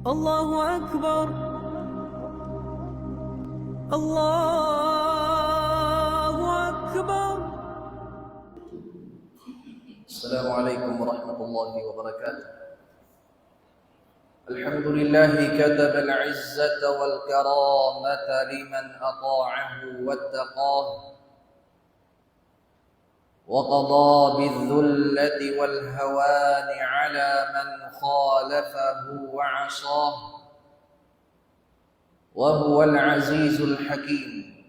الله أكبر الله أكبر. السلام عليكم ورحمة الله وبركاته. الحمد لله كتب العزة والكرامة لمن أطاعه واتقاه، وقضى بالذلة والهوان على من خالفه وعصاه، وهو العزيز الحكيم.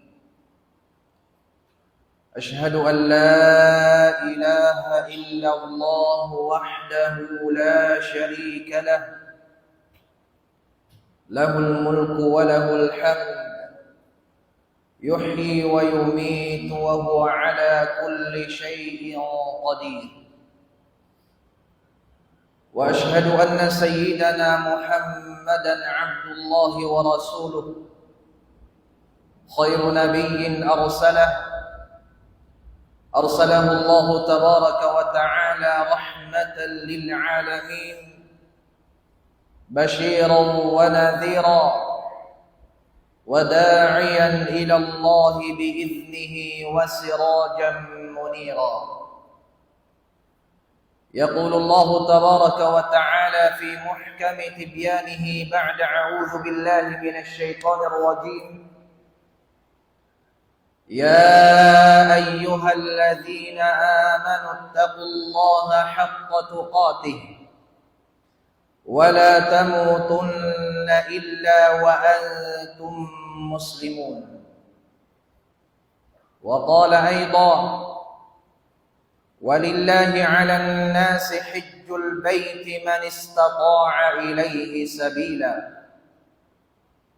أشهد أن لا إله إلا الله وحده لا شريك له، له الملك وله الحمد، يحيي ويميت وهو على كل شيء قدير. وأشهد أن سيدنا محمدًا عبد الله ورسوله، خير نبي أرسله الله تبارك وتعالى رحمة للعالمين، بشيرا ونذيرا وداعيا إلى الله بإذنه وسراجا منيرا. يقول الله تبارك وتعالى في محكم تبيانه بعد أعوذ بالله من الشيطان الرجيم: يا أيها الذين آمنوا اتقوا الله حق تقاته ولا تموتن إلا وأنتم مسلمون. وقال أيضا: ولله على الناس حج البيت من استطاع إليه سبيلا.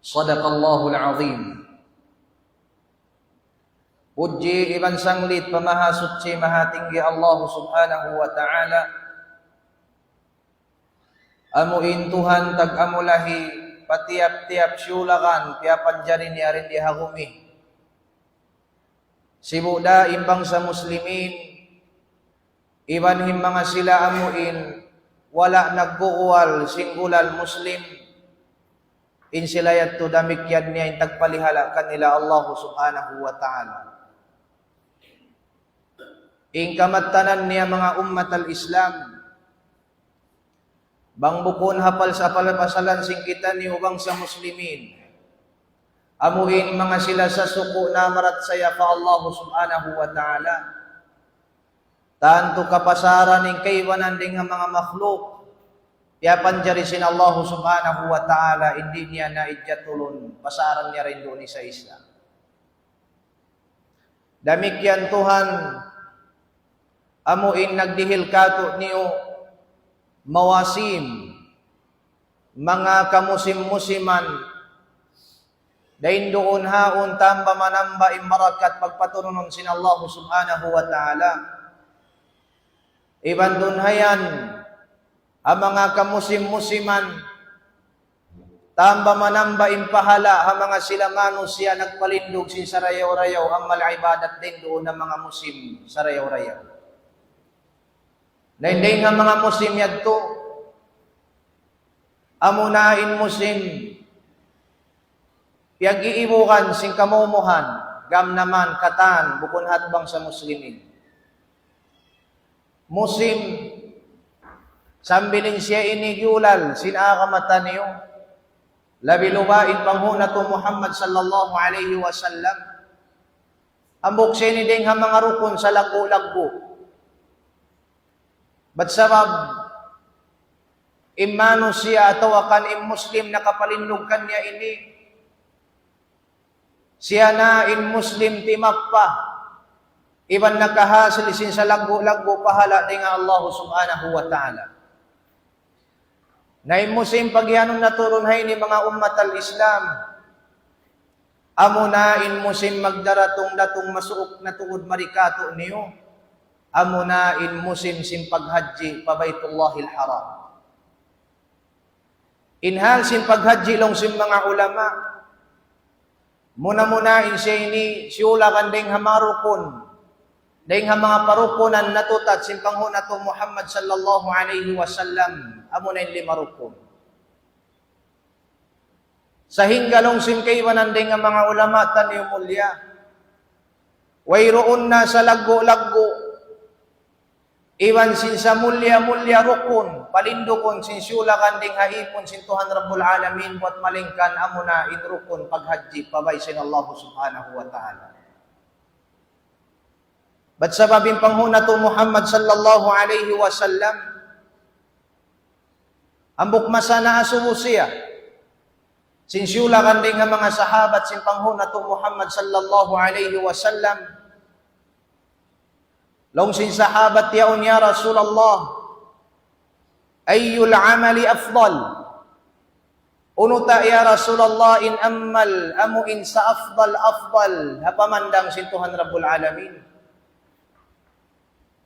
صدق الله العظيم. Puji iban sanglit pamahasutsi mahatinggi Allah subhanahu wa ta'ala. Amuin Tuhan tag amulahi patiap-tiap syulakan piapan jari ni arin dihagumi. Sibuda imbang sa muslimin, iban him mga sila amuin, wala nagkukuwal singgulal muslim, insilayat to damikyan niya yung tagpalihala kanila Allah subhanahu wa ta'ala. Ingkamatanan niya mga ummat al-Islam, bang bukon hapal sa palapasalan singkitan ni ubang sa muslimin, amuin mga sila sa suko na marat saya pa Allah subhanahu wa ta'ala. Tanto kapasaran ng kaiwanan din ng mga makhluk, yapan jarisin Allah subhanahu wa ta'ala, hindi niya na idyatulon, pasaran niya rin doon sa Islam. Damikyan Tuhan, amuin nagdihil kato niyo mawasim, mga kamusim-musiman, dahin doon haon tamba manamba imarakat pagpatununon sin Allah subhanahu wa ta'ala. Iban doon hayan, ang mga kamusim-musiman, tamba manamba impahala, ang mga sila manos siya nagpalindog sin sarayaw-rayaw, ang malaibadat din doon ng mga musim sarayaw-rayaw. Na hindi nga mga muslim yadto, amunain muslim, piyag-iibukan sing kamumuhan, gam naman katan, bukon hatbang sa muslimin. Muslim, sambilin siya inigyulal, sinakamata niyo, labi lubain panghuna to Muhammad sallallahu alaihi wasallam, ambok siya ni ding mga rukun sa lago-lago. Ba't sabab, imano siya atawakan im muslim na kapalindog kanya ini, siya na in muslim timakpa, iban nakahasil isin sa lago-lago pahala din nga Allah subhanahu wa ta'ala. Na in muslim pagyanon naturunhay ni mga ummat al-Islam, amo na in muslim magdaratong datong masuok na tuod marikato niyo, amuna in musim sim paghaji pa Baitullahil Haram. Inhal sim paghaji long sim mga ulama, muna in siya ini siula kandeng hamarukon, dahing mga parukunan natutat simpangho nato Muhammad sallallahu alaihi wasallam amo na in 5 rukun. Sa hinggalong simkaywanan din nga mga ulama taniyo mulya. Wayroon na sa laggo-laggo. Iwan sin sa mulya-mulya rukun, palindukon sin syulakan ding haipon sin Tuhan Rabbul Alamin buat malingkan amuna in rukun paghaji pabay sin Allah subhanahu wa ta'ala. Ba't sababing panghuna to Muhammad sallallahu alaihi wasallam, ambok masana asumo siya, sinsyulakan din nga mga sahabat sin panghuna to Muhammad sallallahu alaihi wasallam. Long sin sahabat yaon ya Rasulullah, ayyul amali afdal? Unuta ya Rasulullah in ammal amu in sa afdal hapamandang sin Tuhan Rabbul Alamin.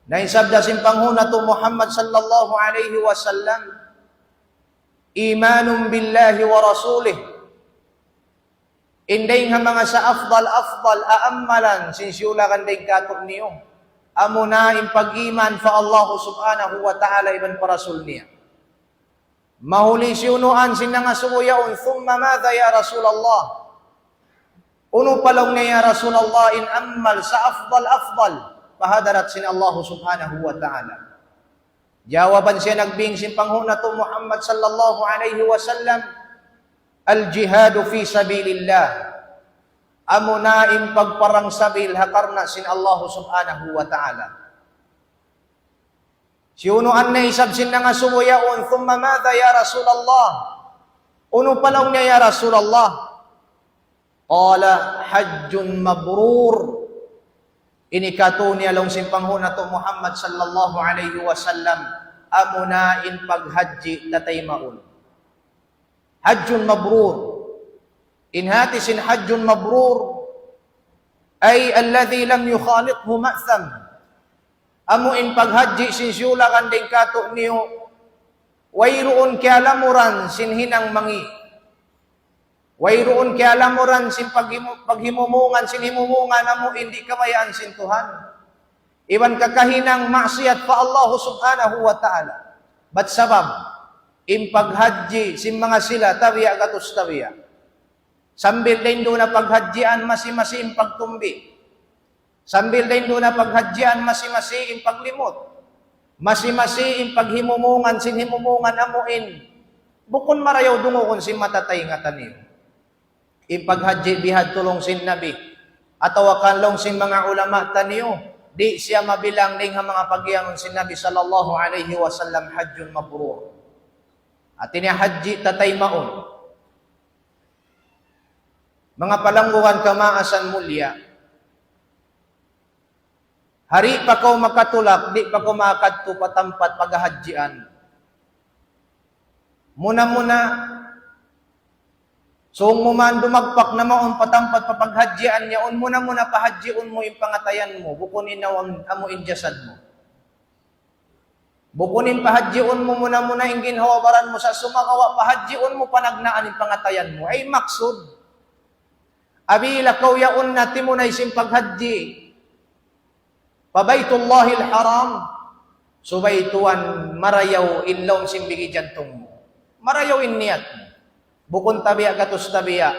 Na insabda sin panghuna to Muhammad sallallahu alaihi wasallam, imanun billahi wa rasulih. Inday nga mga sa afdal aammalan sinsyulakan day katok niyo. Amo na in pag-iman fa Allah subhanahu wa ta'ala iban parasul niya. Mahuli siunuan sinanga suyaon thumma madha ya Rasulullah. Uno palong niya ya Rasulullah in ammal sa afdal pahadarat sin Allah subhanahu wa ta'ala. Jawaban siya nagbing sin panghuna to Muhammad sallallahu alaihi wasallam, al-jihadu fi sabilillah. Amo na in pagparang sabil hakarna sin Allah subhanahu wa ta'ala. Siunuan na isab sin nga sumuyaon, thumma madha ya Rasulullah. Uno palaw niya ya Rasulullah. Qala hajjun mabrur. Inikato niya long sin panghuna to Muhammad sallallahu alaihi wasallam, amo na in paghaji tatay maun. Hajjun mabrur. Inhati sin hajjun mabrur ay alladhi lam yukhalithu ma'tham. Amo in paghaji sin syulakan din kato niyo, wayroon kialamuran sin hinang mangi. Wayroon kialamuran sin paghimumungan sin himumungan amo hindi kamayaan sin Tuhan. Iban kakahinang maksiyat pa Allah subhanahu wa ta'ala. Ba't sabab? In paghaji sin mga sila tabiya katus tabiya. Sambil din doon na paghadjian masi-masi in pagtumbi. Sambil din doon na paghadjian masi-masi in paglimot. Masi-masi in paghimumungan sin himumungan amuin. Bukon marayaw dungokon sin matatay nga tanim. In paghadji bihad tulong sin nabi. Atawakan long sin mga ulama taniyo. Di siya mabilang ding mga pagyangon sin nabi sallallahu alaihi wasallam hajjun mabrur. At ini haji tatay maun. Mga palangguhan kamaasan mulya, hari pa ko makatulak, di pa ko makadto patampat paghahadjian. Muna-muna, so mo man dumagpak na maon patampat papaghadjian niya, muna-muna pahadjiun mo yung pangatayan mo, bukunin na amo injasad mo. Bukunin pahadjiun mo muna-muna yung ginhawabaran mo sa sumakawa, pahadjiun mo panagnaan yung pangatayan mo, ay maksud. Abila kawyaon na timunay sin paghadji. Pabaytullahil haram. Subaytuan marayaw inlong simbigi jantong mo. Marayaw in niyat mo. Bukon tabiya katus tabiya.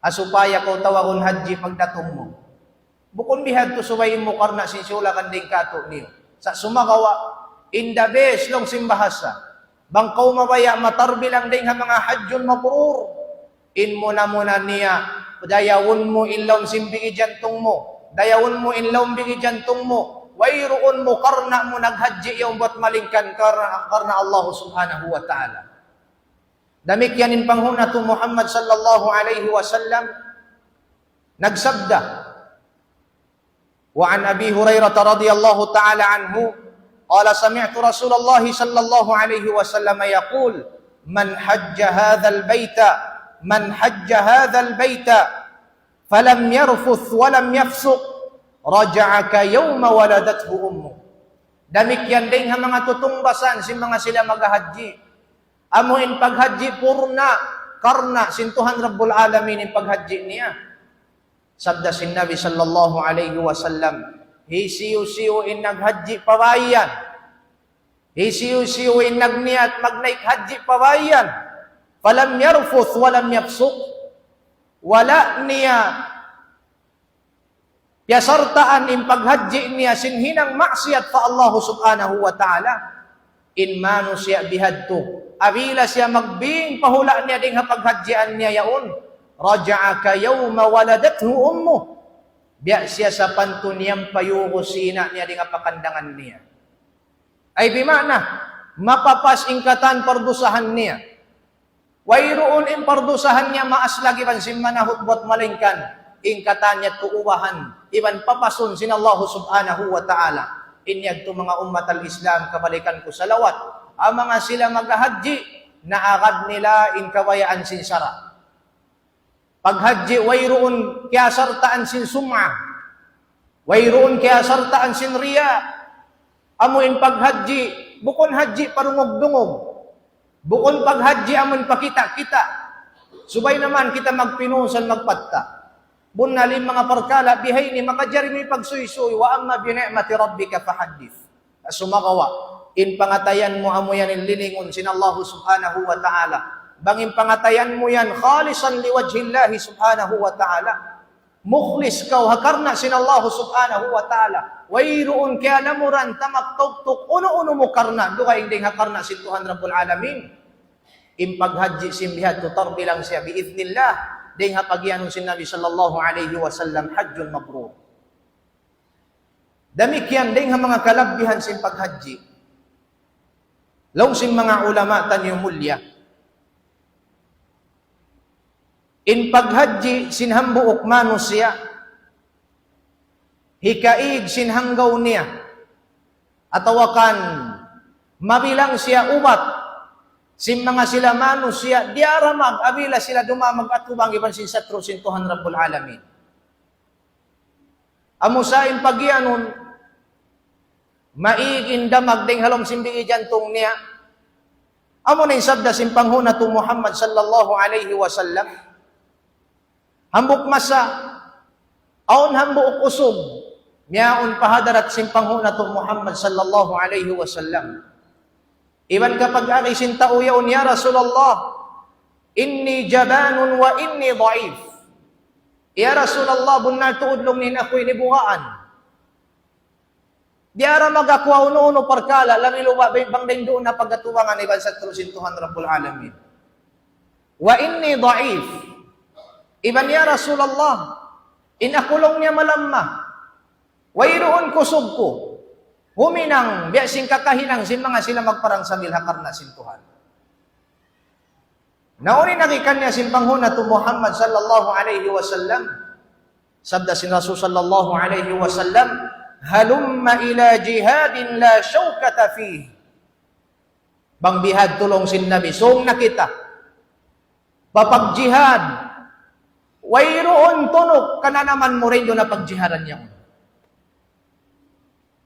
Asupaya ko tawagon hadji pagdatong mo. Bukon bihad to subayin mo karna sin syula kanding kato niyo. Sa sumakawa, in the best long simbahasa. Bangkaw mabaya matarbilang ding ha mga hajjun mabrur. In muna niya. Dayawon mo inlaw simbigi jantong mo. Dayawon mo inlaw bigi jantong mo. Wayroon mo karna mo naghadji yung buat malingkan karna Allah subhanahu wa ta'ala. Damik yanin panghuna to Muhammad sallallahu alaihi wasallam nagsabda. Wa an Abi Hurairah radhiyallahu ta'ala anhu qala sami'tu Rasulullah sallallahu alaihi wasallam yaqul man hajja hadzal baita man hajja hadzal baita falam yarfuth walam yafsuq raja'a ka yawma waladathu ummu. Damik yan din ang mga tutungbasan si mga sila maghahadji. Amuin paghadji purna karna sintuhan Rabbul Alamin in paghadji niya. Sabda sin Nabi sallallahu alaihi wasallam, hisiyo-siyo in naghadji pawayan. Hisiyo-siyo in nagniyat magnaik hadji pawayan. Falam yarfuth walam yafsuq wala niya piasartaan in paghadji niya sinhinang maksiyat fa Allah subhanahu wa ta'ala, in mano siya bihadto, abila siya magbing pahula niya ding paghadjian niya yaon, raja'a ka yawma waladathu ummu, biya siya sa pantuniyang payuko sina niya ding pakandangan niya. Ay bimana, mapapas ingkatan pardusahan niya. Wayroon in pardusahan niya maaslagi ban simmanahut buat malingkan, ingkatan niya tuuwahan, iban papasun sin Allah subhanahu wa ta'ala. Inyag to mga ummat al-Islam, kabalikan ko salawat, ang mga sila maghahadji, naagad nila in kawayaan sin sara. Paghadji, wayroon kaya sartaan sin sum'a, wayroon kaya sartaan sin riya. Amuin paghadji, bukon hadji parungog-dungog, bukon paghadji amun pakita-kita. Subay naman kita magpinusan magpatta. Bunalim mga parkala, bihay ni makajari may pagsuy-suy, wa amma bini'mati rabbika fahaddith. Sumagawa, in pangatayan mo amo yan inlilingon sin Allah subhanahu wa ta'ala. Bangin pangatayan mo yan, khalisan liwajhillahi subhanahu wa ta'ala. Mukhlis kau hakarna sin Allah subhanahu wa ta'ala. Wayroon kaya namuran tamak tuktuk, uno-uno mo karna, doka hindi hakarna sin Tuhan Rabbul Alamin. In paghadji simbihat, tutar bilang siya, biiznillah. Ding hapagyanon sin Nabi sallallahu alaihi wasallam, hajjun mabrur. Damikyan ding mga kalabbihan sin paghadji. Law sin mga ulama tan yung mulya. In paghadji sin hambuok manos siya, hikaig sin hanggaw niya, atawakan mabilang siya ubat, sin mga sila manos siya, diaramag, abila sila dumamag at kubang iban sin satro sin Tuhan Rabbul Alamin. Amo sa impagyanon, maigin damag ding halom simbi jantong niya, amo na sabda sin panghuna to Muhammad sallallahu alaihi wasallam, hambuk masa, aon hambuk usog, miyaon pahadarat sin panghuna to Muhammad sallallahu alaihi wasallam. Iban kapag ari sin tauyaon, ya Rasulullah, inni jabanun wa inni dhaif. Ya Rasulullah, bunar tuudlong nin ako'y nibuhaan. Diara magakwa uno-uno parkala, lang iluwa bang din doon na pagkatuwangan iban sa trusin Tuhan Rabbul Alamin. Wa inni dhaif. Iban ya Rasulullah, inakulong niya malamma. Wayroon kusog ko. Huminang, biyasing kakahinang sin mga sila magparang samil hakar na sin Tuhan. Nauni nakikan niya sin panghuna to Muhammad sallallahu alaihi wasallam. Sabda sin Rasul sallallahu alaihi wasallam, halumma ila jihadin la syawkata fih. Bang bihad tulong sin Nabi, song nakita. Papag jihad, wayroon tunok, kananaman mo rin doon na pagjihadan niya.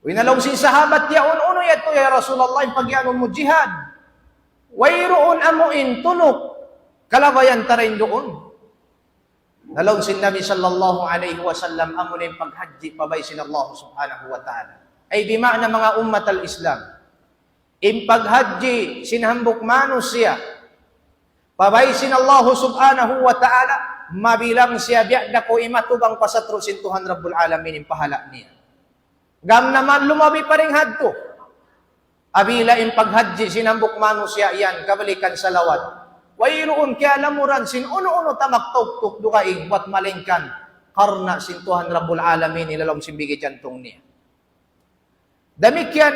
Winalaw si sahabat yaon uno yato ya Rasulullah in pagyanon mo jihad. Wayroon amuin tunok kalabayan tarin doon. Nalaw si Nabi sallallahu alaihi wasallam amunin paghadji pabay sin Allah subhanahu wa ta'ala. Ay bima'na mga ummat al-Islam. In paghadji sinhambok manos siya. Pabay sin Allah subhanahu wa ta'ala, mabilang siya biya na ko imatubang pasatro sin Tuhan Rabbul Alamin in pahala niya. Gam naman lumabi pa rin hadto. Abila in paghadji sinambok manos siya yan, kabalikan sa lawat. Wayroon kaya lamuran sin uno-uno tamak tuktuk dukaing wat malingkan karna sin Tuhan Rabbul Alamin ilalom simbigi jantong niya. Damikyan,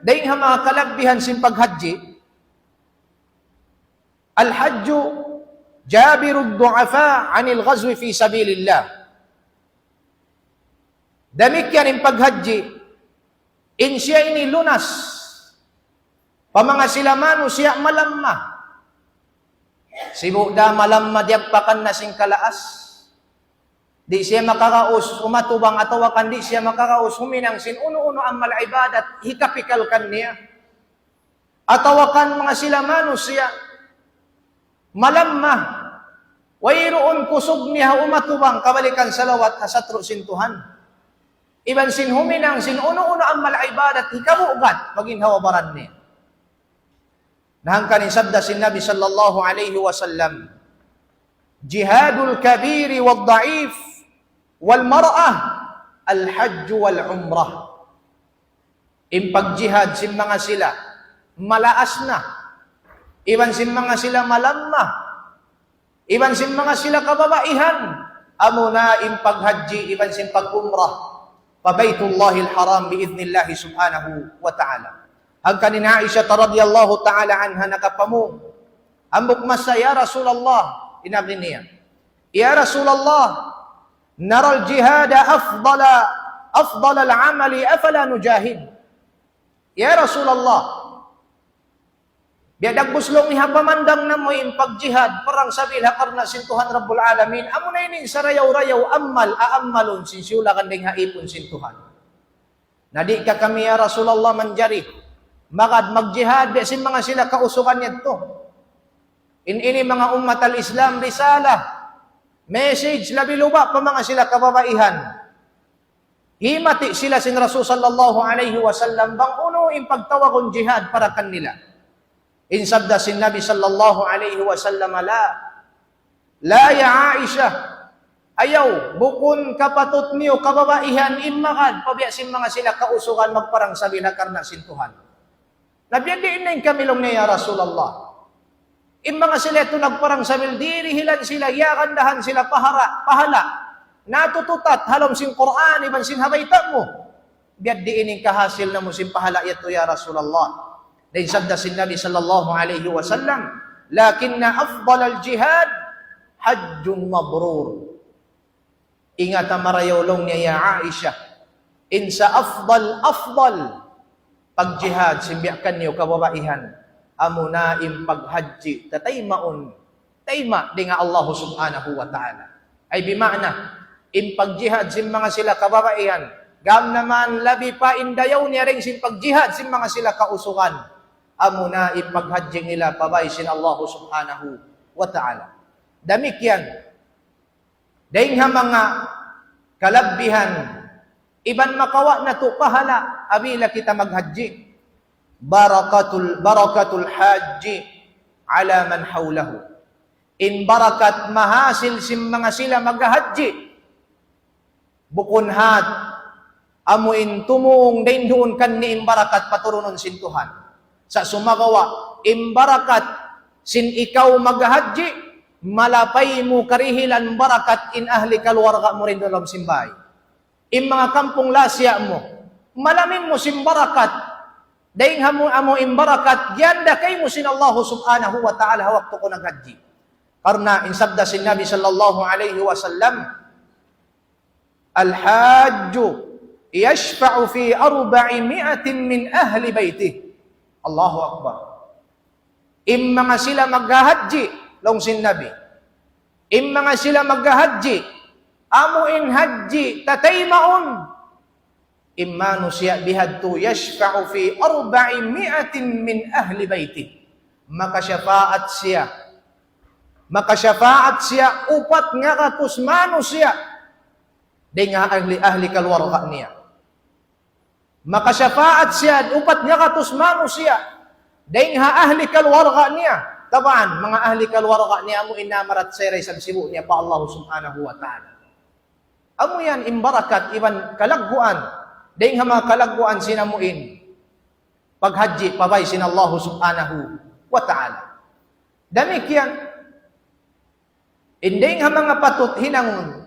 daing mga kalagbihan sin paghadji, al-hajju jabirud du'afa anil ghazwi fi sabilillah. Damikyan in paghadji, in siya inilunas, pamanga sila mano siya malamma. Sibuda malamma diagpakan na sing kalaas. Di siya makakaus, umatubang atawakan, di siya makakaus, huminang sin uno-uno ang malaibadat, hikapikal kan niya. Atawakan mga sila mano siya, malamma, wayroon kusog niya umatubang, kabalikan salawat hasatro sin Tuhan. Iban sin huminang, sin uno-uno ang malaibadat, hikabugat, maging hawabaran niya. Nahangkanin sabda sin Nabi sallallahu alaihi wasallam, jihadul kabiri wal da'if wal mar'ah al hajj wal umrah. Impagjihad sin mga sila malaas na, iban sin mga sila malamma, iban sin mga sila kababaihan, amo na impaghaji, iban sin pag-umrah pa Baitullahil Haram biidhnillahi subhanahu wa ta'ala. Hangkan ni Aisha radhiyallahu ta'ala anha nakapamu, ambok masa ya Rasulullah, inabi niya, ya Rasulullah, nara al-jihada afdala al-amali afala nujahid. Ya Rasulullah, biadag buslong niha pamandang na mo impag-jihad, parang sabilah karna sintuhan Rabbul Alamin, amo na ini sa rayaw-rayaw aammalon sinsula kandeng haipon sintuhan. Nadi ka kami ya Rasulullah manjari, magad mag-jihad, sin mga sila kausukan nito. Ini mga ummat al-Islam risalah, message labi luba pa mga sila kababaihan. Himati sila sin Rasul sallallahu alaihi wasallam bang uno impagtawag jihad para kanila. Insabda sin Nabi sallallahu alaihi wasallam, la ya Aisha, ayaw bukun kapatut niyo kababaihan immakad pabiasin mga sila kausukan magparang sabila karna sintuhan. Nabiyandiin na yung kamilong niya ya Rasulullah. Mga sila ito nagparang sabil, dirihilan sila, yakandahan sila pahala. Natututat, halom sin Quran, iban sin habayta mo. Biyad diining kahasil na mo sin pahala ito ya Rasulullah. Dahil sabda sin Nabi sallallahu alaihi wasallam, lakinna afdal al-jihad, hajjun mabrur. Ingat ang marayolong niya ya Aisha, insa afdal, pag-jihad, simbiyakan niyo kababaihan, amo na impaghaji, tataymaon, tayma di nga Allah subhanahu wa ta'ala. Ay bimana, impag-jihad sin mga sila kababaihan, gam naman labi pa indayaw niya rin sin pag-jihad sin mga sila kausukan, amo na impaghaji nila pabay sin Allah subhanahu wa ta'ala. Damik yan. Dahil nga mga kalabbihan, iban makawa na to pahala, abila kita maghaji. Barakatul haji ala man hawlahu. In barakat mahasil sim mga sila maghaji. Bukunhat, amuin tumuong dain doon kan ni imbarakat paturunon sin Tuhan. Sa sumagawa, imbarakat sin ikaw maghaji, malapay mo karihilan barakat in ahli kalwarga mo rin dalam simbay. In mga kampong lasya mo, malamin mo sin barakat, daing amo imbarakat, yanda kay mo sin Allah subhanahu wa ta'ala hawak to ko naghaji. Karna insabda sin Nabi sallallahu alaihi wasallam, al-hajju yashfa'u fi 400 min ahli baitih. Allahu Akbar. Mga sila maghahaji, long sin Nabi. Mga sila maghahaji, amuin haji, tataymaon. Imanu siya bihadtu yashfa'u fi 400 min ahli baitih. Makasyafaat siya, upat nga katusmano siya. Di nga ahli kalwarga niya. Makasyafaat siya, upat niya katusmano siya. Di nga ahli kalwarga niya. Tabaan, mga ahli kalwarga niya, amo inamarat seray sa sibu niya pa Allah subhanahu wa ta'ala. Amo yan, imbarakat, iban kalagguan. Di nga mga kalagguan sinamuin. Paghaji, pabay sin Allah subhanahu wa ta'ala. Damik yan. Hindi nga mga patut hinangon.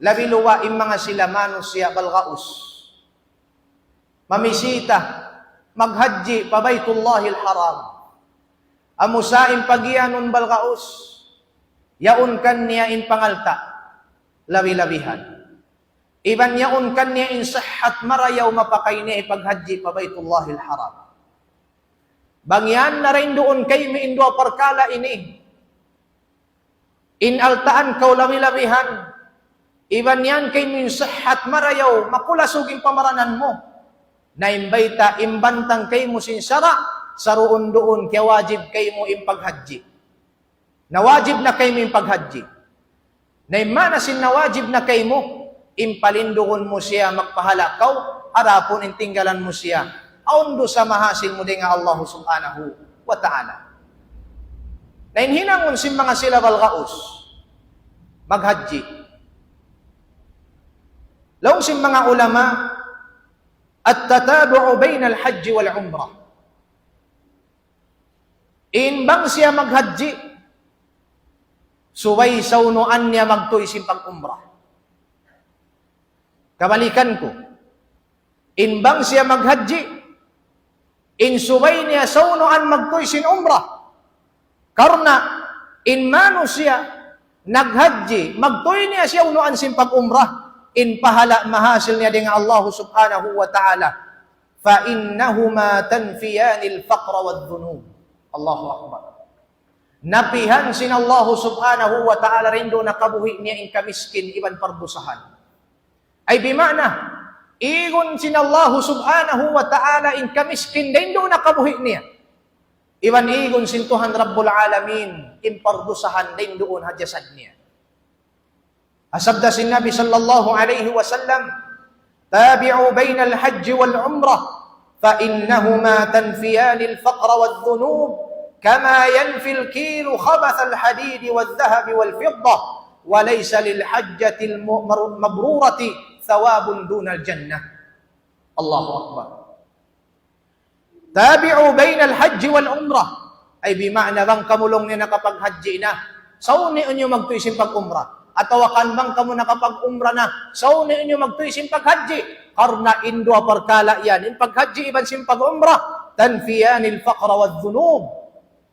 Labi luwa mga sila manusya balgaus. Mamisita, maghaji pa Baitullahil Haram. Amusain pagianon balgaus. Yaun kan niya in pangalta. Labi-labihan. Iban yaun kan niya in sahat marayaw mapakay niya ipaghaji pa Baitullahil Haram. Bangyan na rin doon kay miindwa parkala ini. In altaan kaw labi-labihan. Iban yan kay minsahat marayaw, makulasuging pamaranan mo. Na imbayta, imbantang kay mo sinsara, saruon doon, kaya wajib kay mo impaghaji. Nawajib na kay mo impaghaji. Na imanasin na wajib na kay mo, impalindoon mo siya, magpahalakaw, arapon intinggalan mo siya, aundo sa mahasil mo din nga Allah subhanahu wa ta'ala. Na inhinangon si mga sila balgaus, maghaji. Laong sin mga ulama, at-tatabu'u bayna al-hajj wal umrah. Inbang siya maghaji, suway saunuan niya magtuy sin pag-umrah. Kabalikan ko, inbang siya maghaji, insuway niya saunuan magtuy sin umrah. Karna, inmano siya naghaji, magtuy niya siya unuan sin pag-umrah, in pahala mahasil niya dengan Allah subhanahu wa ta'ala, fa innahuma tanfiyanil faqra wad dhunub. Allahu akbar. Napihan sin Allah subhanahu wa ta'ala rindo nakabuhi niya in kamiskin iban pardusahan. Ay bimana, igon sin Allah subhanahu wa ta'ala in kamiskin rindo nakabuhi niya. Iban igon sin Tuhan Rabbul Alamin in pardusahan rindoon hajasad niya. Asabda sin Nabi sallallahu alaihi wasallam, tabi'u bainal hajj wal umrah fa innahuma tanfiyanil faqra wad dhunub kama yanfil kilu khabath al hadid wal dhahab wal fiddah wa laysa lil hajjati al mabrurati thawabun dunal jannah. Allahu akbar. Tabi'u bainal hajj wal umrah ay bima'na bang kamulong ni nakapag-haji na sauni unyo magtuisin pag-umrah. Atawakan bang kamu nakapag-umra na, sauni inyo magtuy sin paghaji, karna indua perkala yan, in paghaji iban sin pag-umra, tanfiyanil faqra wad dhunub,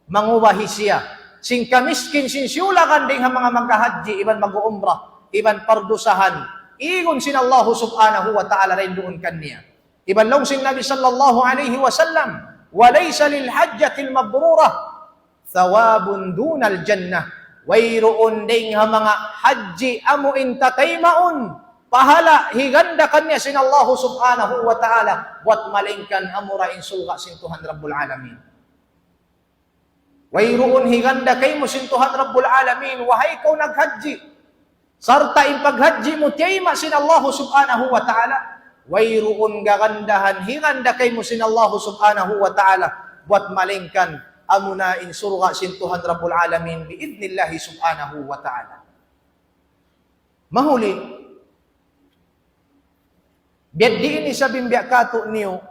mangubahi siya, sin kamiskin sin siulakan ding mga maghahaji, iban mag-umra, iban pardusahan, igon sin Allah subhanahu wa ta'ala rin doon kanya. Iban long sin Nabi sallallahu alaihi wasallam, walaysa lil hajjatil mabrurah, thawabun dunal jannah. Wayroon ding ha mga haji amo intataymaon pahala higanda kanya sin Allah subhanahu wa ta'ala wat malingkan amura in sulga sin Tuhan Rabbul Alamin. Wayroon higanda kay mo sin Tuhan Rabbul Alamin wahay ko naghaji sarta in paghaji mo tiyayma sin Allah subhanahu wa ta'ala wayroon gagandahan higanda kay mo sin Allah subhanahu wa ta'ala wat malingkan amuna in surga sin Tuhan Rabbul Alamin biidnillahi subhanahu wa ta'ala. Mahuli, biad diin isa bimbya kato niyo,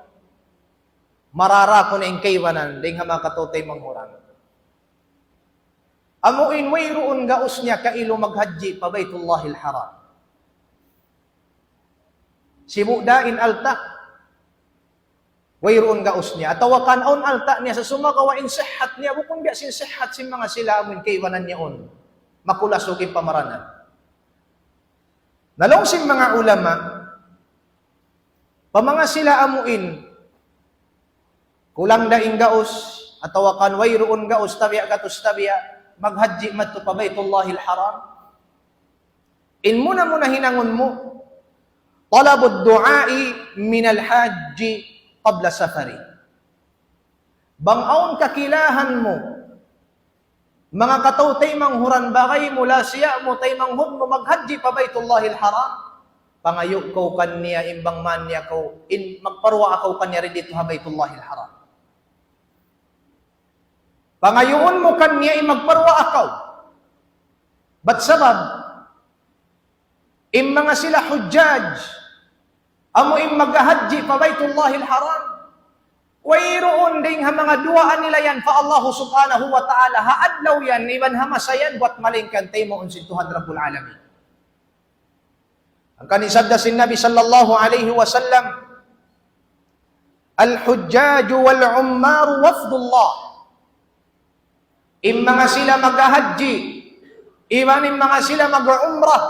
marara ko na in kaywanan, ding hama katotay manghuran. Amuin wayroon gaos niya kailo maghaji pa Baitullahil Haram. Sibudain alta, wayroon gaos niya. Atawakan on alta niya sa sumagawa in sihat niya. Bukong biya sin sihat sin mga sila amun kaywanan niya on. Makulasugin pamaranan. Nalong sin mga ulama, pamanga sila amuin, kulang daing gaos, atawakan wayroon gaos tabiya katus tabiya, maghaji madto pa Baitullahil Haram. In muna hinangon mo, talabud du'ai minal hajji qabla safari. Bangaon kakilahan mo, mga katawtay manghuran bagay mula siya mo tay manghud mo maghaji pa Baitullahil Haram. Pangayo ko kanya imbang man niya ko, magparwa ako kanya rin dito ha Baitullahil Haram. Pangayoon mo kanya magparwa ako. Ba't sabab? Mga sila hujjaj, amo maghahaji pa Baitullahil Haram. Wayroon ding ha mga duaan nila yan pa Allah subhanahu wa ta'ala haadlaw yan iban hamasayan buat malingkan tayo mo unsin Tuhan Rabbul Alamin. Ang kanisabda sin Nabi sallallahu alaihi wasallam, al-hujjaju wal-ummaru wafdullah. Mga sila maghahaji, iban mga sila mag-umrah,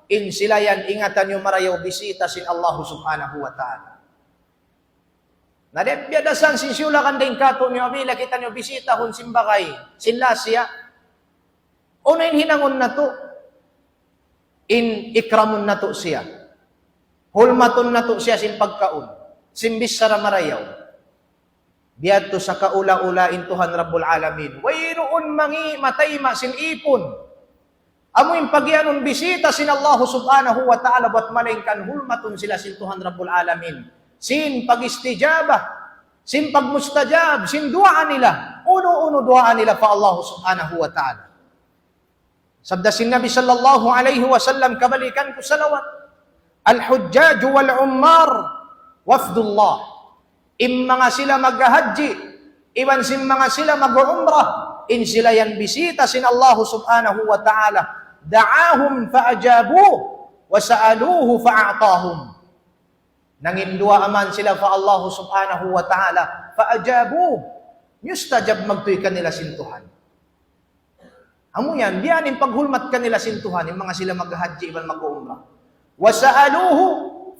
in sila yan, ingatan nyo marayaw bisita sin Allah subhanahu wa ta'ala. Nadepyadasan sin siyulakan din kato nyo, abila kita nyo bisita hun simbakay, sin lasya. Unayin hinangon na to, in ikramun na to siya. Hulmaton na to siya sin pagkaon, simbis sara marayaw. Biadto sa kaula-ulain Tuhan Rabbul Alamin. Wayroon mangi matayma sin ipon. Amoy pagyanon bisita sin Allah subhanahu wa ta'ala buat malingkan hulmatun sila sin Tuhan Rabbul Alamin. Sin pag-istijabah, sin pagmustajab, sin duaan nila. Uno-uno duaan nila pa Allah subhanahu wa ta'ala. Sabda sin Nabi sallallahu alaihi wasallam, kabalikan ko salawat. Al-hujjaju wal-ummar wafdullah. Mga sila mag-haji, iban sin mga sila mag-umrah, in sila yan bisita sin Allah subhanahu wa ta'ala. Da'ahum fa'ajabuh, wa sa'aluhu fa'a'tahum. Nangindua aman sila fa Allah subhanahu wa ta'ala, fa'ajabuh, yustajab magtuy kanila sintuhan. Amo yan, diyanin paghulmat kanila sintuhan, yung mga sila mag-haji, iban mag-umrah. Wa sa'aluhu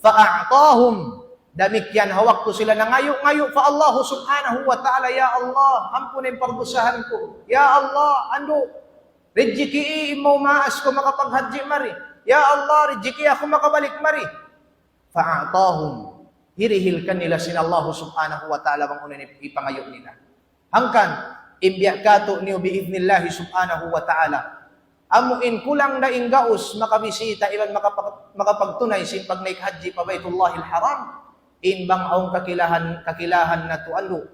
fa'a'tahum. Damik yan, hawak ko sila na ngayo fa Allah subhanahu wa ta'ala, ya Allah, ampunin pardusahan ko. Ya Allah, ando, rejeki mo maas ko makapaghaji mari. Ya Allah, rejeki ako makabalik mari. Fa'atahum, hirihilkan nila sin Allah subhanahu wa ta'ala bang unin ipangayo nila. Hangkan, imbiyak kato niyo biidnillahi subhanahu wa ta'ala. Amuin kulang na inggaos makabisita, iban makapagtunay sin pag naikhaji pa Baitullahil Haram. Inbang aong kakilahan na to ano,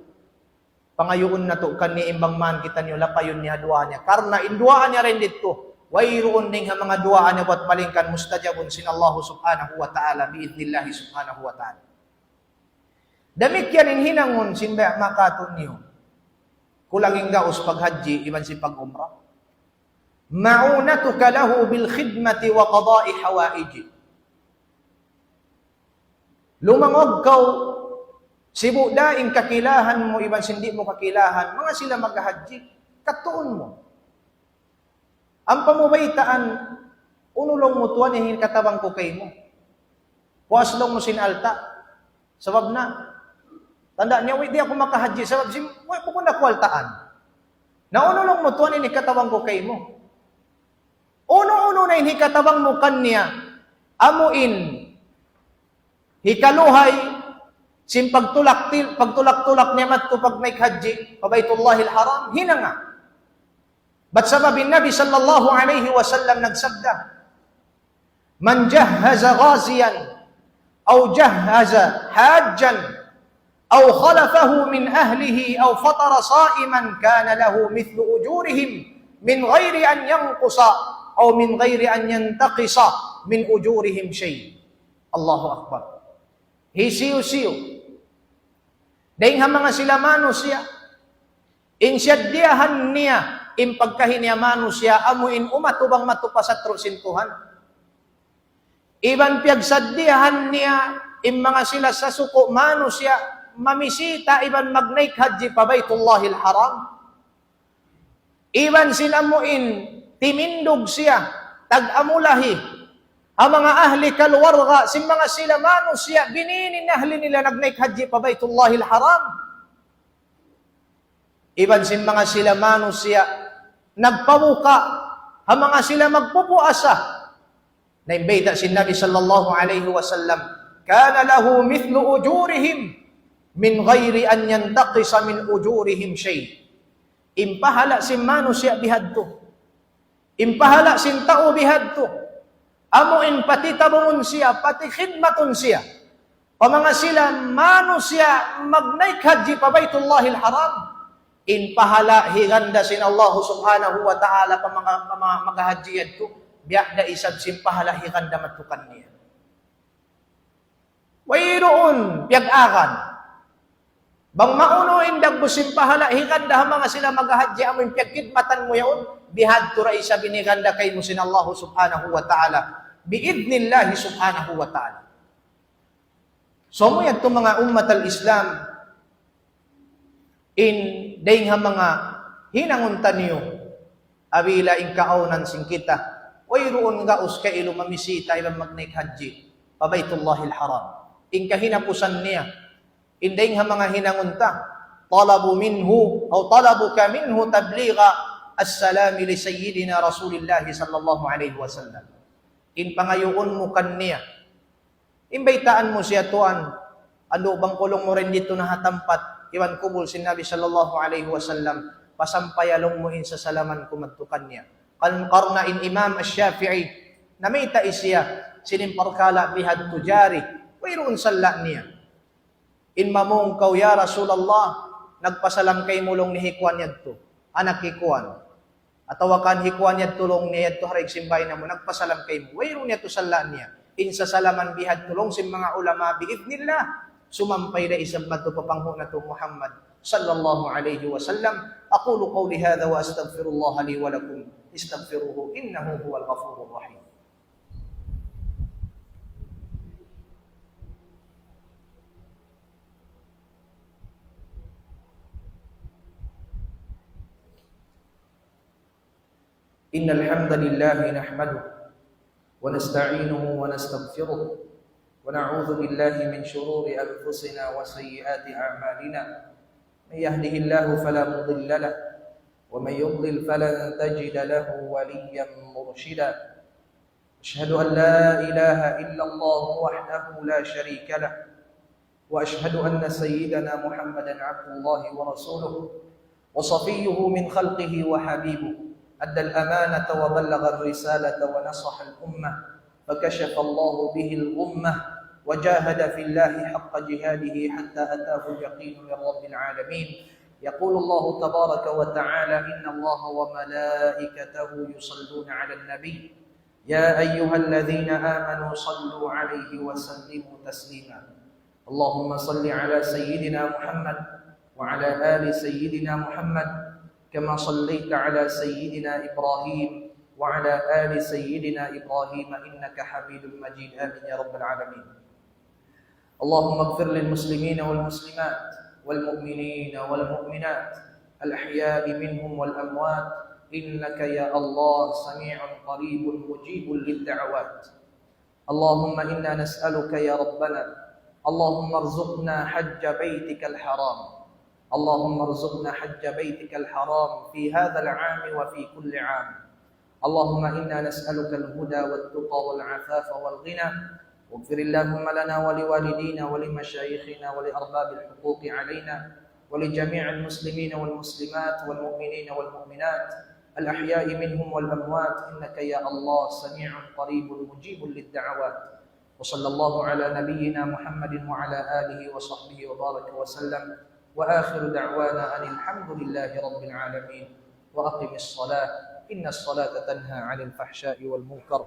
pangayoon na to kani imbang man kita niyo lapayon niya duwa niya. Karna induaan niya rin dito, wayroon ning mga duaan niya buat malingkan mustajabun sin Allah subhanahu wa ta'ala biidnillahi subhanahu wa ta'ala. Damik yan hinangon sin makaton niyo. Kulang inggaos paghaji iban si pag-umrah. Ma'unatuka lahu bil khidmati wa qada'i hawaiji. Lumangog kaw, sibu daing kakilahan mo, iban sindi mo kakilahan, mga sila maghahaji, katuon mo. Ang pamubaytaan, unulong mo tuwan, yung katabang ko kay mo. Puaslong mo sinalta, sabab na. Tanda niya, di ako makahaji, sabab wait po ko nakwaltaan. Naunulong mo tuwan, yung katabang ko kay mo. Uno-uno na yung katabang mo kanya, amuin, hikaluhay, sin pagtulak-tulak niya matto pag may haji, pabaytullahil haram, hinanga. Ba't sababin Nabi sallallahu alaihi wasallam nagsabda, man jahaza ghaziyan, aw jahaza hajjan, aw khalafahu min ahlihi, aw fatara sa'iman, kana lahu mithlu ujurihim, min ghairi an yanqusa, aw min ghairi an yantaqisa, min ujurihim shay. Allahu Akbar. Hisiyo-siyo. Dahil mga sila mano siya, insyaddiyahan niya, impagkahinya mano siya, amuin umatubang matupasat trosintuhan. Iban piyagsaddiyahan niya, mga sila sa suko mano siya, mamisita, iban magnaik haji pa Baitullahil Haram. Iban sinamuin, timindog siya, tag-amulahi, ang mga ahli kalwarga, sin mga sila mano siya, bininin ahli nila nagnaik haji pa Baitullahil Haram. Iban sin mga sila mano siya, nagpamuka, ang mga sila magpupuasa. Naimbita sin Nabi sallallahu alaihi wasallam, kana lahu mithlu ujurihim, min ghairi an yantaqisa min ujurihim shay. Impahala sin mano siya bihadto. Impahala sin tao bihadto. Amuin pati tabungon siya, pati khidmatun siya. O mga sila, mano siya, magnaik haji pa Baitullahil Haram. Inpahala, higanda sin Allah subhanahu wa ta'ala pa mga maghahaji ito. Biyak na isad sin pahala, higanda matukan niya. Wayroon, piyag-akan. Bang maunuin dagbo sin pahala, higanda mga sila maghahaji, amuin piyag-kidmatan mo yaon. Bihad tura isa biniganda kay mo sin Allah subhanahu wa ta'ala biidnillahi subhanahu wa ta'ala. So mo yan itong mga ummat al-Islam in dayng mga hinangunta niyo abila in kaaunan sing kita wayroon nga uska ilo mamisita ilang magnaik haji pa Baitullahil Haram. In kahinapusan niya in dayng mga hinangunta talabu minhu o talabuka minhu tabliga as-salami li sayyidina Rasulillah sallallahu alaihi wasallam. In pangayoon mo kanya. Imbaitaan mo siya tuan. Ano bang kulong mo rin dito na hatampat? Iwan kubul si Nabi sallallahu alaihi wasallam. Pasampayalong mo in sa salaman kumadtukan niya. Karna in Imam Ash-Shafi'i na may taisya sinimparkala bihad tujari. Wayroon salla niya. In mamong kaw ya Rasulallah nagpasalam kay mulong ni hikwan yadto. Anak hikwan. Atawakan hikuan niya tulong niya to harig simbay na mo nagpasalam kay mo. Wayro niya to salaan niya. Insa salaman bihad tulong sim mga ulama biidnillah. Sumampay na isang madto papangho na to Muhammad sallallahu alayhi wa sallam. Aqulu qawli hadha wa astaghfirullah li wa lakum. Istaghfiruhu innahu huwal ghafurur rahim. إن الحمد لله نحمده ونستعينه ونستغفره ونعوذ بالله من شرور أنفسنا وسيئات أعمالنا من يهده الله فلا مضل له ومن يضلل فلن تجد له وليا مرشدا أشهد أن لا إله إلا الله وحده لا شريك له وأشهد أن سيدنا محمدا عبد الله ورسوله وصفيه من خلقه وحبيبه أدى الأمانة وبلغ الرسالة ونصح الأمة فكشف الله به الغمة وجاهد في الله حق جهاده حتى أتاه اليقين من رب العالمين يقول الله تبارك وتعالى إن الله وملائكته يصلون على النبي يا أيها الذين آمنوا صلوا عليه وسلموا تسليما اللهم صل على سيدنا محمد وعلى آل سيدنا محمد كما صليت على سيدنا إبراهيم وعلى آل سيدنا إبراهيم إنك حميد مجيد آمين يا رب العالمين اللهم اغفر للمسلمين والمسلمات والمؤمنين والمؤمنات الأحياء منهم والأموات إنك يا الله سميع قريب مجيب للدعوات اللهم إنا نسألك يا ربنا اللهم ارزقنا حج بيتك الحرام اللهم ارزقنا حج بيتك الحرام في هذا العام وفي كل عام اللهم إنا نسألك الهدى والتقى والعفاف والغنى واغفر اللهم لنا ولوالدينا ولمشايخنا ولأرباب الحقوق علينا ولجميع المسلمين والمسلمات والمؤمنين والمؤمنات الأحياء منهم والأموات إنك يا الله سميع قريب مجيب للدعوات وصلى الله على نبينا محمد وعلى آله وصحبه وبارك وسلم وآخر دعوانا أن الحمد لله رب العالمين وأقم الصلاة إن الصلاة تنهى عن الفحشاء والمنكر